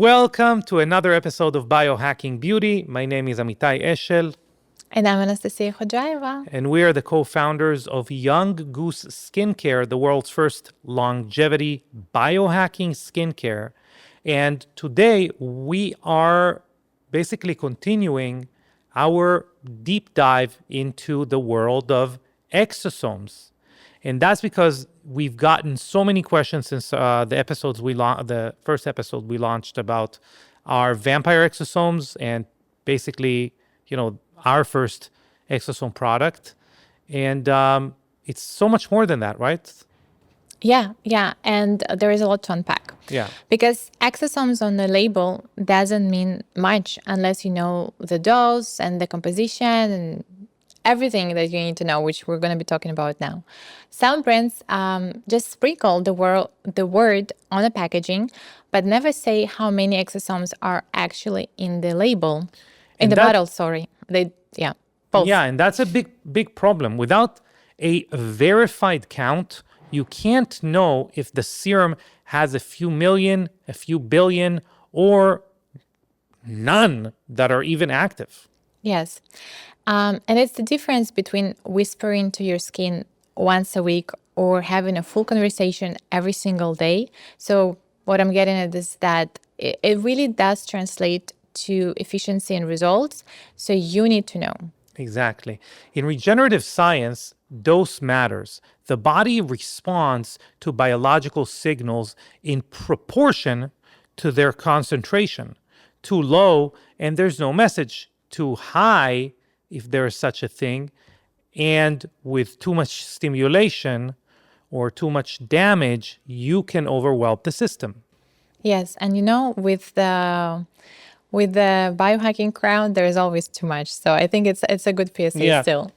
Welcome to another episode of Biohacking Beauty. My name is Amitai Eshel. And I'm Anastasia Khojaeva. And we are the co-founders of Young Goose Skincare, the world's first longevity biohacking skincare. And today we are basically continuing our deep dive into the world of exosomes. And that's because we've gotten so many questions since the first episode we launched about our vampire exosomes and basically, our first exosome product. And it's so much more than that, right? Yeah. And there is a lot to unpack. Yeah. Because exosomes on the label doesn't mean much unless you know the dose and the composition and everything that you need to know, which we're going to be talking about now. Some brands just sprinkle the word on the packaging, but never say how many exosomes are actually in the label, bottle, sorry. Both. Yeah, and that's a big problem. Without a verified count, you can't know if the serum has a few million, a few billion, or none that are even active. Yes. And it's the difference between whispering to your skin once a week or having a full conversation every single day. So what I'm getting at is that it really does translate to efficiency and results. So you need to know. Exactly. In regenerative science, dose matters. The body responds to biological signals in proportion to their concentration. Too low, and there's no message. Too high, if there is such a thing, and with too much stimulation or too much damage, you can overwhelm the system. Yes, and with the biohacking crowd, there is always too much. So I think it's a good PSA still.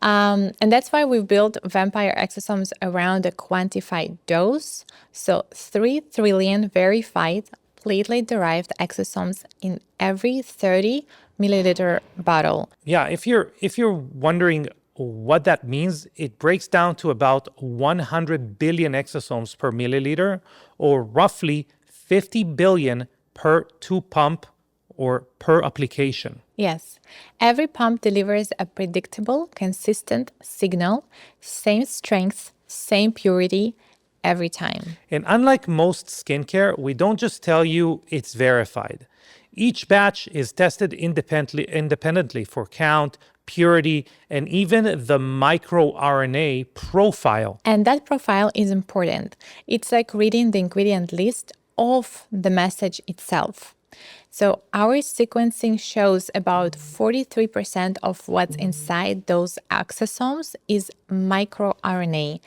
And that's why we've built vampire exosomes around a quantified dose. So 3 trillion verified platelet-derived exosomes in every 30 milliliter bottle. Yeah, if you're wondering what that means, it breaks down to about 100 billion exosomes per milliliter, or roughly 50 billion per 2 pump or per application. Yes. Every pump delivers a predictable, consistent signal, same strength, same purity, every time. And unlike most skincare, we don't just tell you it's verified. Each batch is tested independently for count, purity, and even the microRNA profile. And that profile is important. It's like reading the ingredient list of the message itself. So our sequencing shows about 43% of what's inside those exosomes is microRNA,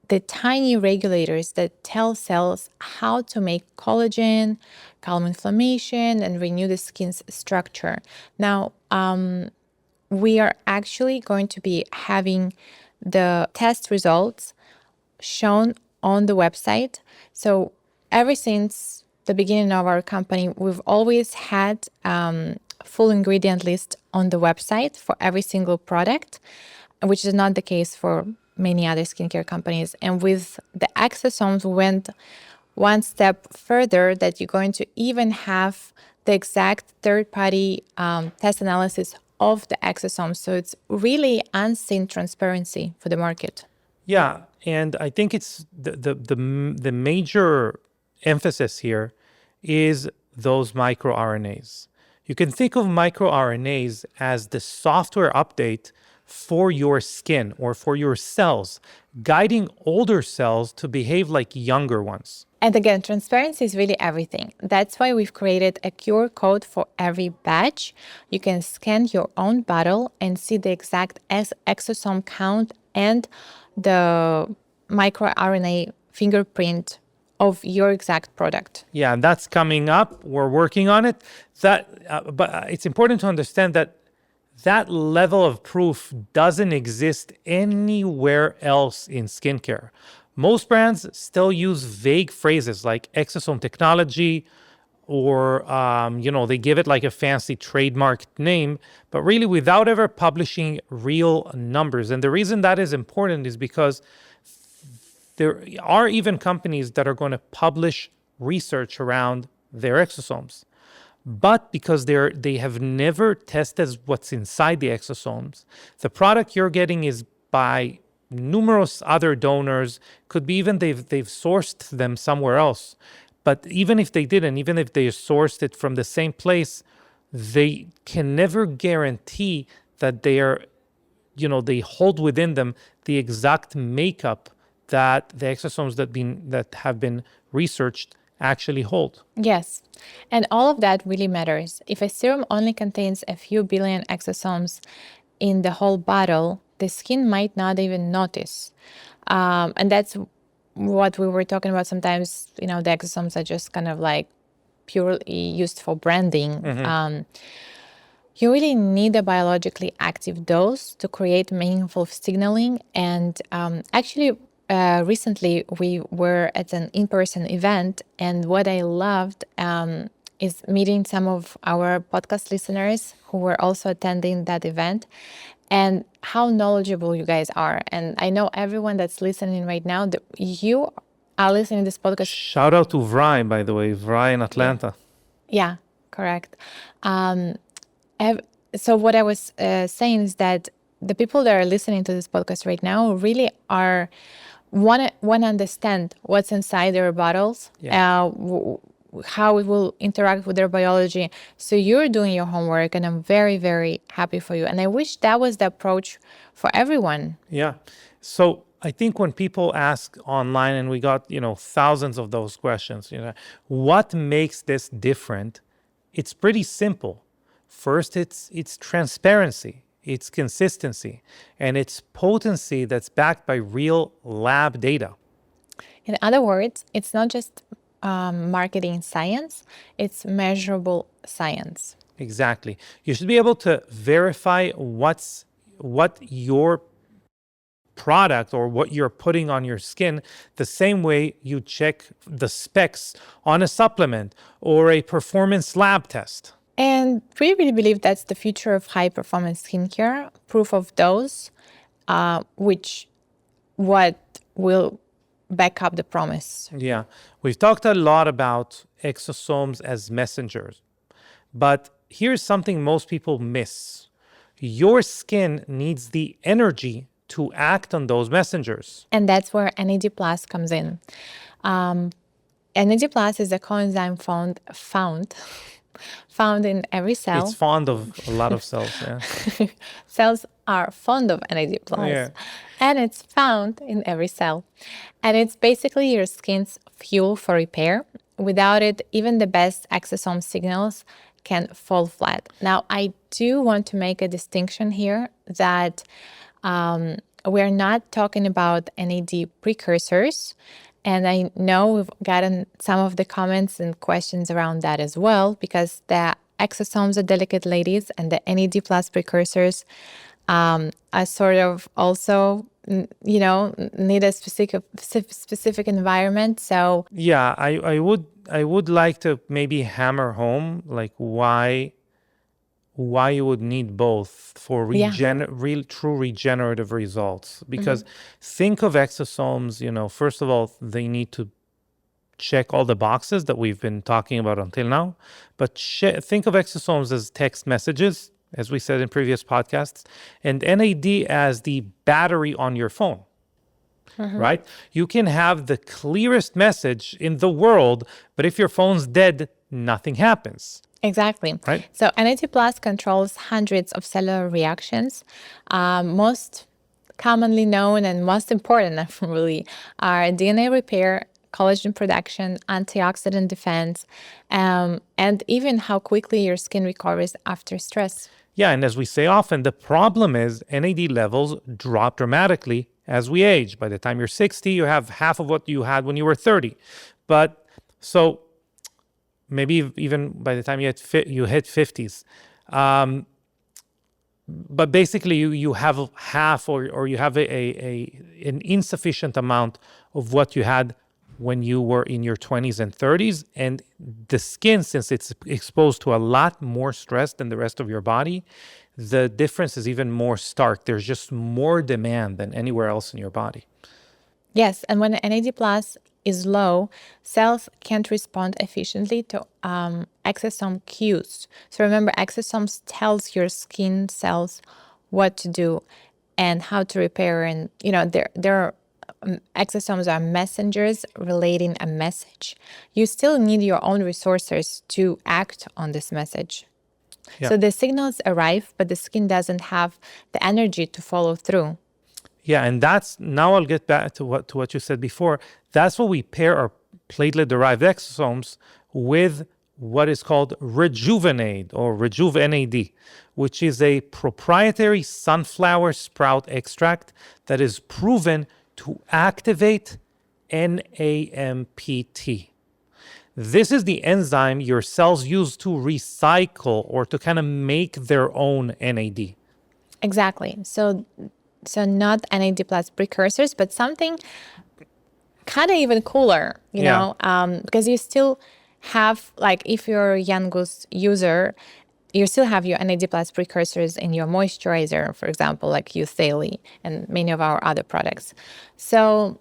the tiny regulators that tell cells how to make collagen, calm inflammation, and renew the skin's structure. Now, we are actually going to be having the test results shown on the website. So ever since the beginning of our company, we've always had full ingredient list on the website for every single product, which is not the case for many other skincare companies. And with the exosomes, we went one step further, that you're going to even have the exact third-party test analysis of the exosomes. So it's really unseen transparency for the market. Yeah, and I think it's the major emphasis here is those microRNAs. You can think of microRNAs as the software update for your skin or for your cells, guiding older cells to behave like younger ones. And again, transparency is really everything. That's why we've created a QR code for every batch. You can scan your own bottle and see the exact exosome count and the microRNA fingerprint of your exact product. Yeah, and that's coming up. We're working on it. But it's important to understand that level of proof doesn't exist anywhere else in skincare. Most brands still use vague phrases like exosome technology, or they give it like a fancy trademarked name, but really without ever publishing real numbers. And the reason that is important is because there are even companies that are going to publish research around their exosomes. But because they have never tested what's inside the exosomes, the product you're getting is by numerous other donors. Could be even they've sourced them somewhere else. But even if they didn't, even if they sourced it from the same place, they can never guarantee that they hold within them the exact makeup that the exosomes that have been researched actually hold. Yes. And all of that really matters. If a serum only contains a few billion exosomes in the whole bottle, the skin might not even notice. And that's what we were talking about. Sometimes, the exosomes are just kind of like purely used for branding. You really need a biologically active dose to create meaningful signaling. And actually, recently we were at an in-person event, and what I loved is meeting some of our podcast listeners who were also attending that event, and how knowledgeable you guys are. And I know everyone that's listening right now, that you are listening to this podcast. Shout out to Vry, by the way, Vry in Atlanta. Yeah, correct. So what I was saying is that the people that are listening to this podcast right now really want to understand what's inside their bottles, how it will interact with their biology. So you're doing your homework, and I'm very, very happy for you. And I wish that was the approach for everyone. Yeah. So I think when people ask online, and we got, thousands of those questions, what makes this different? It's pretty simple. First, it's transparency, it's consistency, and it's potency that's backed by real lab data. In other words, it's not just marketing science, it's measurable science. Exactly. You should be able to verify what your product or what you're putting on your skin the same way you check the specs on a supplement or a performance lab test. And we really believe that's the future of high-performance skincare, proof of dose, which what will back up the promise. Yeah. We've talked a lot about exosomes as messengers, but here's something most people miss. Your skin needs the energy to act on those messengers. And that's where NAD+ comes in. NAD+ is a coenzyme found in every cell. It's fond of a lot of cells, yeah. Cells are fond of NAD+, and it's found in every cell. And it's basically your skin's fuel for repair. Without it, even the best exosome signals can fall flat. Now, I do want to make a distinction here that we're not talking about NAD precursors. And I know we've gotten some of the comments and questions around that as well, because the exosomes are delicate ladies, and the NAD+ precursors are sort of also, need a specific environment. So yeah, I would like to maybe hammer home like why you would need both for real true regenerative results. Because think of exosomes, first of all, they need to check all the boxes that we've been talking about until now. But think of exosomes as text messages, as we said in previous podcasts, and NAD as the battery on your phone. Right? You can have the clearest message in the world, but if your phone's dead, nothing happens. Exactly. Right. So NAD+ controls hundreds of cellular reactions. Most commonly known and most important really are DNA repair, collagen production, antioxidant defense, and even how quickly your skin recovers after stress. Yeah, and as we say often, the problem is NAD levels drop dramatically as we age. By the time you're 60, you have half of what you had when you were 30. But so maybe even by the time you hit 50s. But basically, you have half or you have an insufficient amount of what you had when you were in your 20s and 30s. And the skin, since it's exposed to a lot more stress than the rest of your body, the difference is even more stark. There's just more demand than anywhere else in your body. Yes, and when NAD+ is low, cells can't respond efficiently to exosome cues. So remember, exosomes tells your skin cells what to do and how to repair. And, they're exosomes are messengers relating a message. You still need your own resources to act on this message. Yeah. So the signals arrive, but the skin doesn't have the energy to follow through. Yeah, and now I'll get back to what you said before. That's what we pair our platelet-derived exosomes with what is called Rejuvenate or Rejuve-NAD, which is a proprietary sunflower sprout extract that is proven to activate NAMPT. This is the enzyme your cells use to recycle or to kind of make their own NAD. Exactly. So not NAD plus precursors, but something kind of even cooler, because you still have, like, if you're a young Goose user, you still have your NAD plus precursors in your moisturizer, for example, like Youthful and many of our other products. So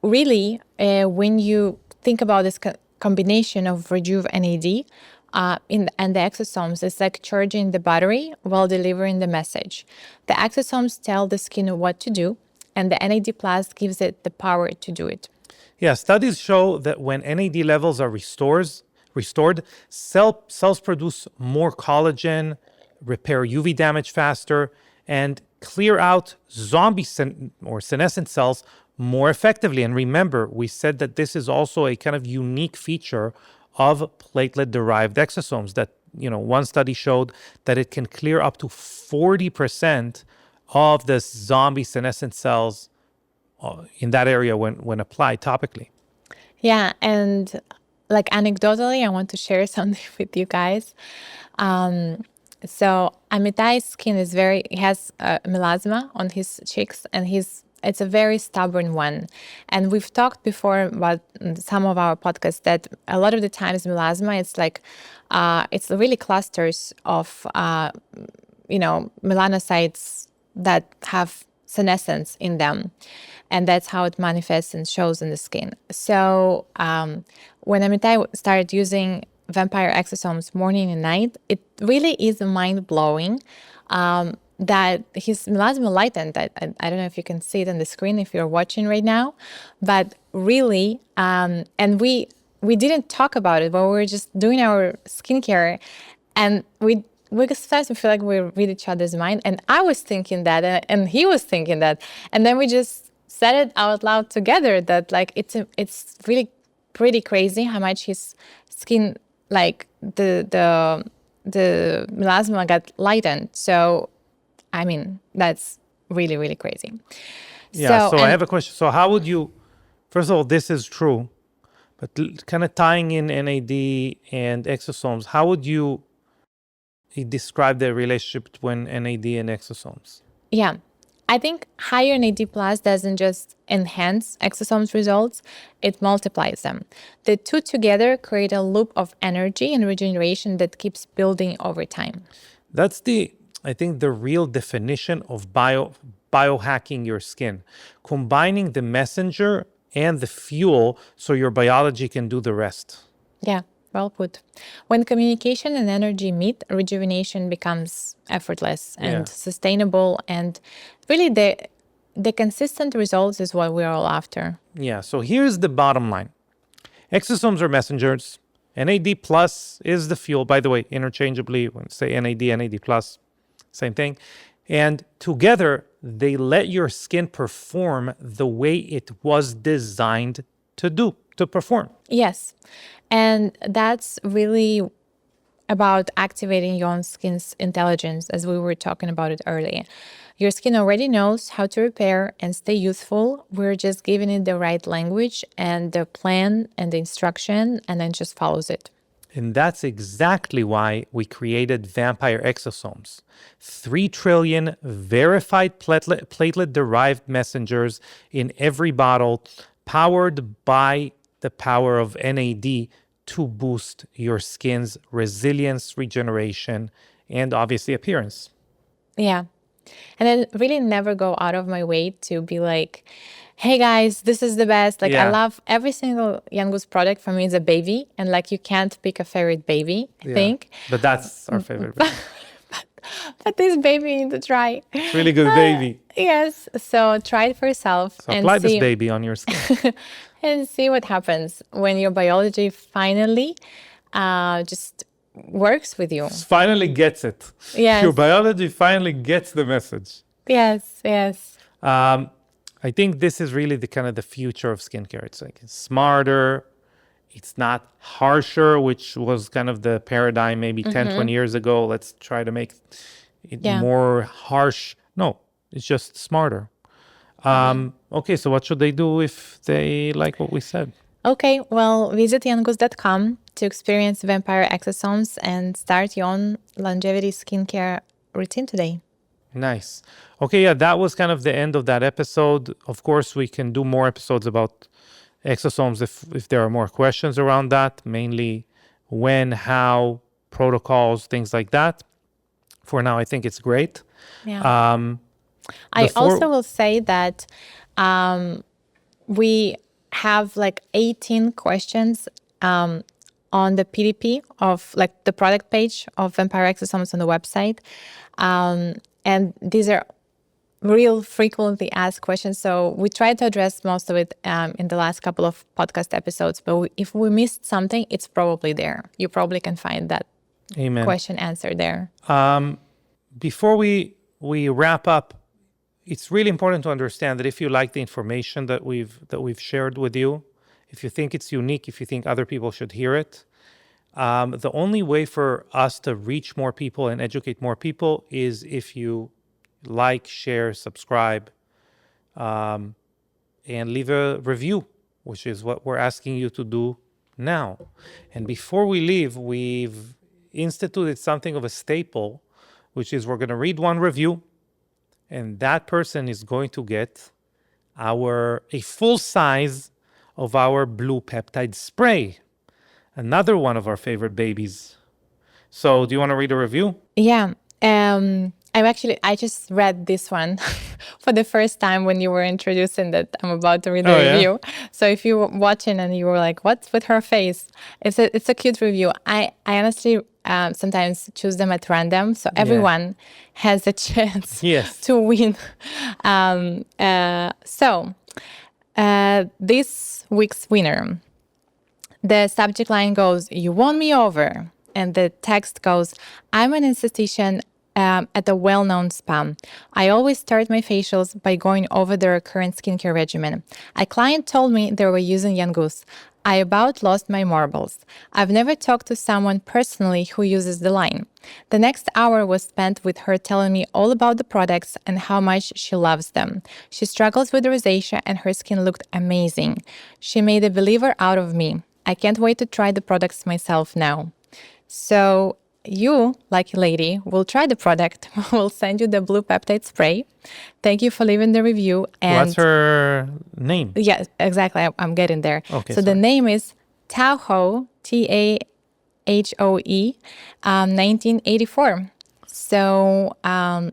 really, when you think about this combination of Rejuve NAD and the exosomes, it's like charging the battery while delivering the message. The exosomes tell the skin what to do, and the NAD plus gives it the power to do it. Yeah, studies show that when NAD levels are restored, cells produce more collagen, repair UV damage faster, and clear out zombie or senescent cells more effectively. And remember, we said that this is also a kind of unique feature of platelet-derived exosomes that, one study showed that it can clear up to 40% of the zombie senescent cells in that area when applied topically. Yeah, and like anecdotally, I want to share something with you guys. So Amitai's skin he has melasma on his cheeks, and it's a very stubborn one. And we've talked before about some of our podcasts that a lot of the times melasma, it's really clusters of, melanocytes that have senescence in them. And that's how it manifests and shows in the skin. So when Amitai started using vampire exosomes morning and night, it really is mind-blowing that his melasma lightened. I don't know if you can see it on the screen if you're watching right now, but really, and we didn't talk about it, but we were just doing our skincare, and we started to feel like we read each other's mind, and I was thinking that, and he was thinking that, and then we just said it out loud together that, like, it's really pretty crazy how much his skin, like the melasma got lightened. So I mean, that's really, really crazy. Yeah, so I have a question. So how would you, first of all, this is true, but kind of tying in NAD and exosomes, how would you describe the relationship between NAD and exosomes? Yeah, I think higher NAD plus doesn't just enhance exosomes results, it multiplies them. The two together create a loop of energy and regeneration that keeps building over time. That's I think the real definition of biohacking your skin, combining the messenger and the fuel so your biology can do the rest. Yeah, well put. When communication and energy meet, rejuvenation becomes effortless and sustainable, and really the consistent results is what we're all after. Yeah, so here's the bottom line. Exosomes are messengers. NAD plus is the fuel. By the way, interchangeably, when say NAD plus, same thing. And together, they let your skin perform the way it was designed to perform. Yes. And that's really about activating your own skin's intelligence, as we were talking about it earlier. Your skin already knows how to repair and stay youthful. We're just giving it the right language and the plan and the instruction, and then just follows it. And that's exactly why we created Vampire Exosomes. 3 trillion verified platelet-derived messengers in every bottle, powered by the power of NAD to boost your skin's resilience, regeneration, and obviously appearance. Yeah. And I really never go out of my way to be like, hey guys, this is the best. Like I Yeah. love every single Young Goose product. For me, is a baby, and like you can't pick a favorite baby. I think, But that's our favorite baby. but this baby you need to try. It's really good baby. Yes, so try it for yourself So and apply this see baby on your skin. and see what happens when your biology finally just works with you. Finally gets it. Yes. Your biology finally gets the message. Yes, yes. I think this is really the kind of the future of skincare. It's like smarter. It's not harsher, which was kind of the paradigm maybe 10, 20 years ago. Let's try to make it Yeah. more harsh. No, it's just smarter. Okay, so what should they do if they like what we said? Okay, well, visit younggoose.com to experience vampire exosomes and start your own longevity skincare routine today. Nice. Okay, yeah, that was kind of the end of that episode. Of course, we can do more episodes about exosomes if there are more questions around that, mainly when, how, protocols, things like that. For now, I think it's great. Yeah. I also will say that we have like 18 questions on the PDP of like the product page of Vampire Exosomes on the website. And these are real frequently asked questions. So we tried to address most of it in the last couple of podcast episodes. But if we missed something, it's probably there. You probably can find that Amen. question answered there. Before we wrap up, it's really important to understand that if you like the information that we've shared with you, if you think it's unique, if you think other people should hear it, the only way for us to reach more people and educate more people is if you like, share, subscribe, and leave a review, which is what we're asking you to do now. And before we leave, we've instituted something of a staple, which is we're going to read one review, and that person is going to get a full size of our blue peptide spray, another one of our favorite babies. So do you want to read a review? Yeah. I just read this one for the first time when you were introducing that I'm about to read the review. Yeah? So if you were watching and you were like, what's with her face? It's a cute review. I honestly sometimes choose them at random. So everyone has a chance to win. This week's winner, the subject line goes, "You won me over." And the text goes, "I'm an esthetician at a well-known spa. I always start my facials by going over their current skincare regimen. A client told me they were using Young Goose. I about lost my marbles. I've never talked to someone personally who uses the line. The next hour was spent with her telling me all about the products and how much she loves them. She struggles with rosacea and her skin looked amazing. She made a believer out of me. I can't wait to try the products myself now." So you, lucky lady, will try the product. We'll send you the blue peptide spray. Thank you for leaving the review. And what's her name? Yeah, exactly. I'm getting there. Okay, so the name is Tahoe, Tahoe, 1984. So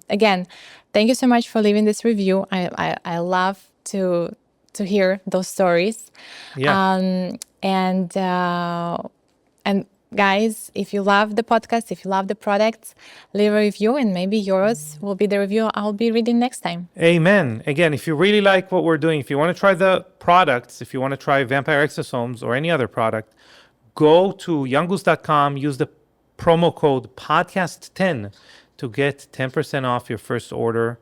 again, thank you so much for leaving this review. I love to hear those stories. Yeah. And guys, if you love the podcast, if you love the products, leave a review and maybe yours will be the review I'll be reading next time. Amen. Again, if you really like what we're doing, if you want to try the products, if you want to try Vampire Exosomes or any other product, go to younggoose.com, use the promo code podcast10 to get 10% off your first order.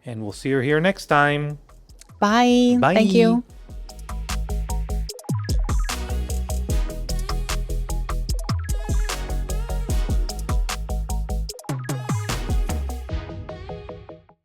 And we'll see you here next time. Bye. Bye. Thank you.